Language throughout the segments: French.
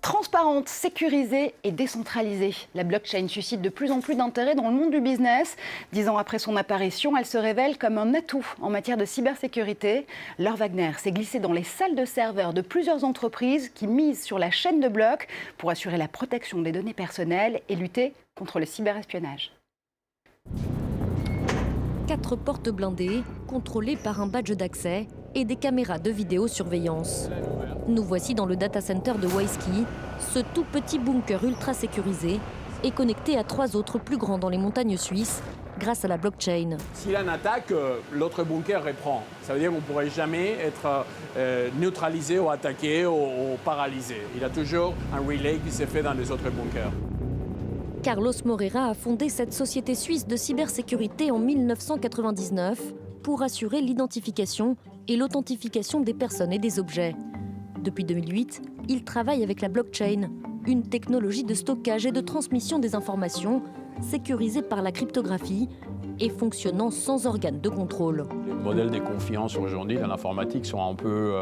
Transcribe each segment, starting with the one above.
Transparente, sécurisée et décentralisée. La blockchain suscite de plus en plus d'intérêt dans le monde du business. 10 ans après son apparition, elle se révèle comme un atout en matière de cybersécurité. Laure Wagner s'est glissée dans les salles de serveurs de plusieurs entreprises qui misent sur la chaîne de blocs pour assurer la protection des données personnelles et lutter contre le cyberespionnage. 4 portes blindées, contrôlées par un badge d'accès et des caméras de vidéosurveillance. Nous voici dans le data center de WISeKey. Ce tout petit bunker ultra sécurisé est connecté à 3 autres plus grands dans les montagnes suisses grâce à la blockchain. S'il y a une attaque, l'autre bunker reprend. Ça veut dire qu'on ne pourrait jamais être neutralisé ou attaqué ou paralysé. Il y a toujours un relay qui s'est fait dans les autres bunkers. Carlos Moreira a fondé cette société suisse de cybersécurité en 1999 pour assurer l'identification et l'authentification des personnes et des objets. Depuis 2008, il travaille avec la blockchain, une technologie de stockage et de transmission des informations sécurisée par la cryptographie et fonctionnant sans organe de contrôle. Les modèles de confiance aujourd'hui dans l'informatique sont un peu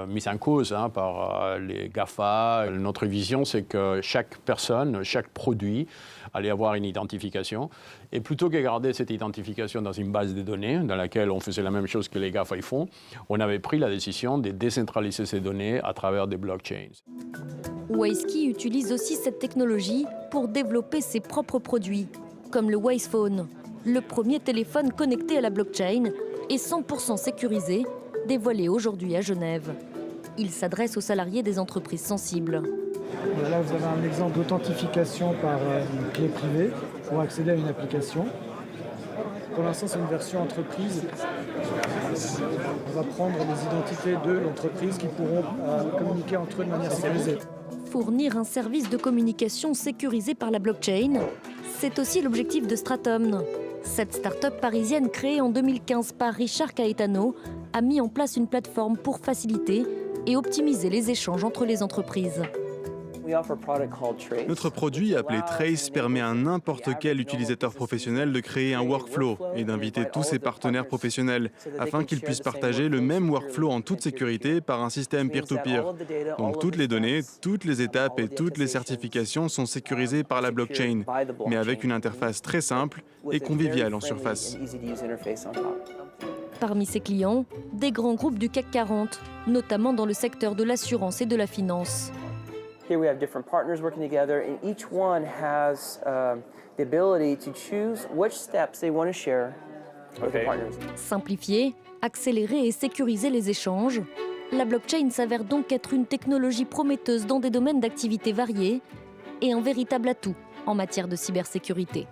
mis en cause par les GAFA. Notre vision, c'est que chaque personne, chaque produit allait avoir une identification. Et plutôt que garder cette identification dans une base de données dans laquelle on faisait la même chose que les GAFA font, on avait pris la décision de décentraliser ces données à travers des blockchains. WISeKey utilise aussi cette technologie pour développer ses propres produits, comme le WisePhone, le premier téléphone connecté à la blockchain et 100% sécurisé, dévoilé aujourd'hui à Genève. Il s'adresse aux salariés des entreprises sensibles. Là, vous avez un exemple d'authentification par une clé privée pour accéder à une application. Pour l'instant, c'est une version entreprise. On va prendre les identités de l'entreprise qui pourront communiquer entre eux de manière sécurisée. Fournir un service de communication sécurisé par la blockchain, c'est aussi l'objectif de Stratum. Cette start-up parisienne créée en 2015 par Richard Caetano a mis en place une plateforme pour faciliter et optimiser les échanges entre les entreprises. Notre produit appelé Trace permet à n'importe quel utilisateur professionnel de créer un workflow et d'inviter tous ses partenaires professionnels afin qu'ils puissent partager le même workflow en toute sécurité par un système peer-to-peer. Donc toutes les données, toutes les étapes et toutes les certifications sont sécurisées par la blockchain, mais avec une interface très simple et conviviale en surface. Parmi ses clients, des grands groupes du CAC 40, notamment dans le secteur de l'assurance et de la finance. Here we have different partners working together, and each one has the ability to choose which steps they want to share with the partners. Simplifier, accélérer et sécuriser les échanges, la blockchain s'avère donc être une technologie prometteuse dans des domaines d'activité variés et un véritable atout en matière de cybersécurité.